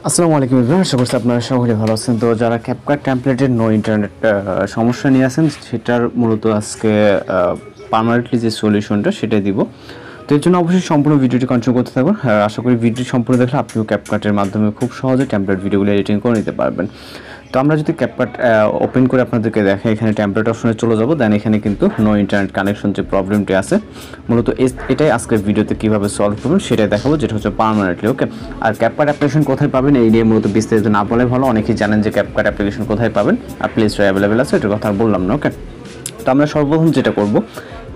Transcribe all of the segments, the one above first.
আসসালামু আলাইকুম এভরিওয়ান, আশা করছি আপনারা সকলে ভালো আছেন। তো যারা ক্যাপকাট টেমপ্লেটের নো ইন্টারনেট সমস্যা নিয়ে আছেন, সেটার মূলত আজকে পার্মানেন্টলি যে সলিউশনটা সেটাই দিব। তো এর জন্য অবশ্যই সম্পূর্ণ ভিডিওটি কন্টিনিউ করতে থাকুন। আশা করি ভিডিওটি সম্পূর্ণ দেখলে আপনিও ক্যাপকাটের মাধ্যমে খুব সহজে টেমপ্লেট ভিডিওগুলো এডিটিং করে নিতে পারবেন। তো আমরা যদি ক্যাপকাট ওপেন করে আপনাদেরকে দেখে এখানে টেমপ্লেট অপশনে চলে যাব, দেন এখানে কিন্তু নো ইন্টারনেট কানেকশন যে প্রবলেমটি আছে, মূলত এটাই আজকের ভিডিওতে কীভাবে সলভ করবেন সেটাই দেখাবো, যেটা হচ্ছে পার্মানেন্টলি। ওকে, আর ক্যাপকাট অ্যাপ্লিকেশন কোথায় পাবেন এই নিয়ে মূলত বিস্তারিত না বলে ভালো। অনেকেই জানেন যে ক্যাপকাট অ্যাপ্লিকেশন কোথায় পাবেন, আর প্লে স্টোরে অ্যাভেলেবেল আছে, এটার কথা বললাম না। ওকে, তো আমরা সর্বপ্রথম যেটা করব,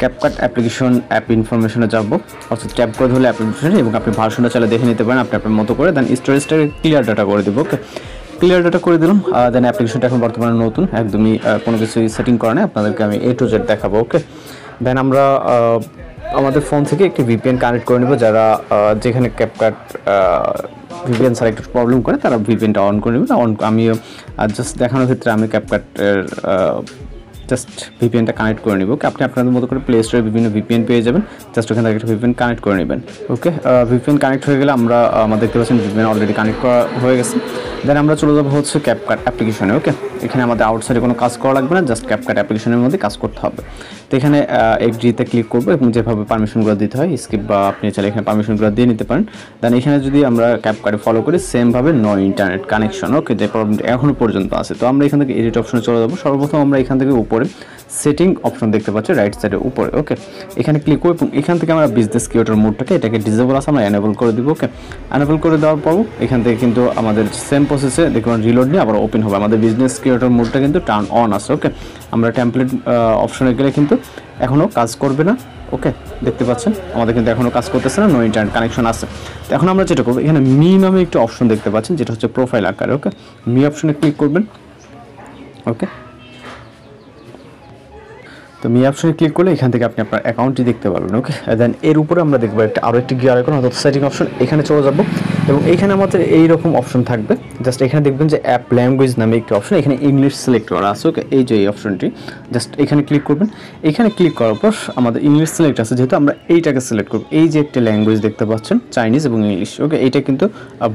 ক্যাপকাট অ্যাপ্লিকেশন অ্যাপ ইনফরমেশনে যাব, অর্থাৎ ট্যাপ করে ধরলে অ্যাপ্লিকেশন, এবং আপনি ভার্সনটা চাইলে দেখে নিতে পারেন আপনি আপনার মতো করে। দেন স্টোরেজটাকে ক্লিয়ার ডাটা করে দেবো। ওকে, ক্লিয়ার ডাটা করে দিলাম। দেন অ্যাপ্লিকেশনটা এখন বর্তমানে নতুন, একদমই কোনো কিছু সেটিং করা নেই, আপনাদেরকে আমি A to Z দেখাবো। ওকে, দেন আমরা আমাদের ফোন থেকে একটি VPN কানেক্ট করে নেব। যারা যেখানে ক্যাপকাট VPN ছাড়া একটু প্রবলেম করে তারা VPNটা অন করে নেবেন। আমিও জাস্ট দেখানোর ক্ষেত্রে আমি ক্যাপকাটের জাস্ট VPNটা কানেক্ট করে নিব। আপনি আপনাদের মতো করে প্লে স্টোরে বিভিন্ন VPN পেয়ে যাবেন, জাস্ট ওখান থেকে একটা VPN কানেক্ট করে নেবেন। ওকে, VPN কানেক্ট হয়ে গেলে আমরা দেখতে পাচ্ছেন VPN অলরেডি কানেক্ট করা হয়ে গেছে। দেন আমরা চলে যাবো হচ্ছে ক্যাপকাট অ্যাপ্লিকেশনে। ওকে, এখানে আমাদের আউটসাইডে কোনো কাজ করা লাগবে না, জাস্ট ক্যাপকাট অ্যাপ্লিকেশনের মধ্যে কাজ করতে হবে। তো এখানে এগ্রিতে ক্লিক করবো এবং যেভাবে পারমিশনগুলো দিতে হয় স্কিপ বা আপনি চাইলে এখানে পারমিশনগুলো দিয়ে নিতে পারেন। দেন এখানে যদি আমরা ক্যাপকাটে ফলো করি সেমভাবে নো ইন্টারনেট কানেকশন, ওকে, যে প্রবলেমটা এখনও পর্যন্ত আছে। তো আমরা এখান থেকে এডিট অপশনে চলে যাবো। সর্বপ্রথম আমরা এখান থেকে উপরে সেটিং অপশন দেখতে পাচ্ছি রাইট সাইডের উপরে। ওকে, এখানে ক্লিক করব এবং এখান থেকে আমরা বিজনেস কিওয়ার্ডের মোডটাকে এটাকে ডিসেবল আছে আমরা এনেবল করে দিব। ওকে, এনেবল করে দেওয়ার পর এখান থেকে কিন্তু আমাদের সেম প্রসেসে দেখুন রিলোড নিয়ে আবার ওপেন হবে। আমাদের বিজনেস কিওয়ার্ডের মোডটা কিন্তু টার্ন অন আছে। ওকে, আমরা টেমপ্লেট অপশনে গেলে কিন্তু এখনও কাজ করবে না। ওকে, দেখতে পাচ্ছেন আমাদের কিন্তু এখনও কাজ করতেছে না, নো ইন্টারনেট কানেকশন আছে। তো এখন আমরা যেটা করবো, এখানে মি নামে একটি অপশন দেখতে পাচ্ছেন, যেটা হচ্ছে প্রোফাইল আকারে। ওকে, মি অপশনে ক্লিক করবেন। ওকে, তো মি অপশনে ক্লিক করলে এখান থেকে আপনি আপনার অ্যাকাউন্টটি দেখতে পারবেন। ওকে, দেন এর উপরে আমরা দেখবো আরও একটি গিয়ার আইকন অর্থাৎ সেটিং অপশন, এখানে চলে যাব এবং এইখানে আমাদের এইরকম অপশন থাকবে। জাস্ট এখানে দেখবেন যে অ্যাপ ল্যাঙ্গুয়েজ নামে একটি অপশন, এখানে ইংলিশ সিলেক্ট করা আছে। ওকে, এই যে এই অপশনটি জাস্ট এখানে ক্লিক করবেন। এখানে ক্লিক করার পর আমাদের ইংলিশ সিলেক্ট আছে, যেহেতু আমরা এইটাকে সিলেক্ট করব। এই যে একটি ল্যাঙ্গুয়েজ দেখতে পাচ্ছেন চাইনিজ এবং ইংলিশ। ওকে, এইটা কিন্তু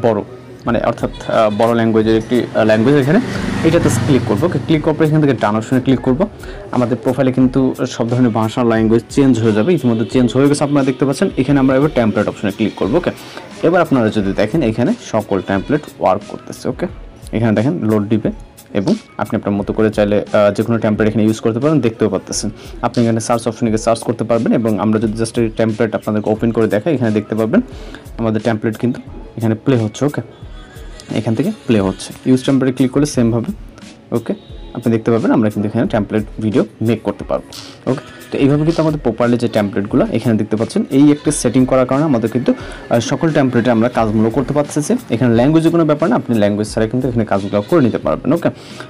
বড়, মানে অর্থাৎ বড় ল্যাঙ্গুয়েজের একটি ল্যাঙ্গুয়েজ, এখানে এটাতে ক্লিক করবো। ওকে, ক্লিক করার পর এখান থেকে ডান অপশনে ক্লিক করবো। আমাদের প্রোফাইলে কিন্তু সব ধরনের ভাষা ল্যাঙ্গুয়েজ চেঞ্জ হয়ে যাবে, ইতিমধ্যে চেঞ্জ হয়ে গেছে আপনারা দেখতে পাচ্ছেন। এখানে আমরা এবার টেমপ্লেট অপশনে ক্লিক করবো। ওকে, এবার আপনারা যদি দেখেন এখানে সকল টেমপ্লেট ওয়ার্ক করতেছে। ওকে, এখানে দেখেন লোড দিবে এবং আপনি আপনার মতো করে চাইলে যে কোনো টেমপ্লেট এখানে ইউজ করতে পারেন, দেখতেও পাচ্ছেন। আপনি এখানে সার্চ অপশনে গিয়ে সার্চ করতে পারবেন এবং আমরা যদি জাস্ট এই টেমপ্লেট আপনাদেরকে ওপেন করে দেখাই, এখানে দেখতে পাবেন আমাদের টেমপ্লেট কিন্তু এখানে প্লে হচ্ছে। ওকে, এখান থেকে প্লে হচ্ছে। ইউজ টেমপ্লেটে ক্লিক করলে সেমভাবে ওকে আপনি দেখতে পাবেন আমরা কিন্তু এখানে টেমপ্লেট ভিডিও মেক করতে পারবো। ওকে, তো এইভাবে কিন্তু আমাদের প্রপারলি যে টেমপ্লেটগুলো এখানে দেখতে পাচ্ছেন, এই একটা সেটিং করার কারণে আমাদের কিন্তু সকল টেমপ্লেটে আমরা কাজগুলো করতে পারতেছি। এখানে ল্যাঙ্গুয়েজের কোনো ব্যাপার না, আপনি ল্যাঙ্গুয়েজ ছাড়া কিন্তু এখানে কাজগুলো করে নিতে পারবেন। ওকে,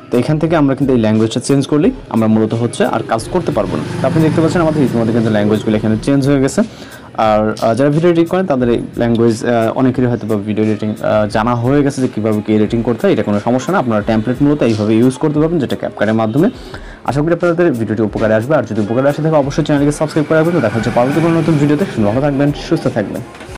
তো এখান থেকে আমরা কিন্তু এই ল্যাঙ্গুয়েজটা চেঞ্জ করলেই আমরা মূলত হচ্ছে আর কাজ করতে পারবো না। তো আপনি দেখতে পাচ্ছেন আমাদের ইতিমধ্যে কিন্তু ল্যাঙ্গুয়েজগুলো এখানে চেঞ্জ হয়ে গেছে। আর যারা ভিডিও এডিটিং করেন তাদের এই ল্যাঙ্গুয়েজ অনেকেরই হয়তো বা ভিডিও এডিটিং জানা হয়ে গেছে যে কীভাবে কি এডিটিং করতে হয়, এটা কোনো সমস্যা না। আপনারা টেমপ্লেট মূলত এইভাবে ইউজ করতে পারবেন, যেটা ক্যাপকাটের মাধ্যমে। আশা করি আপনাদের ভিডিওটি উপকারে আসবে, আর যদি উপকারে আসে থাকে অবশ্যই চ্যানেলকে সাবস্ক্রাইব করে রাখবেন। দেখা হচ্ছে পরবর্তী কোনো নতুন ভিডিওতে। ভালো থাকবেন, সুস্থ থাকবেন।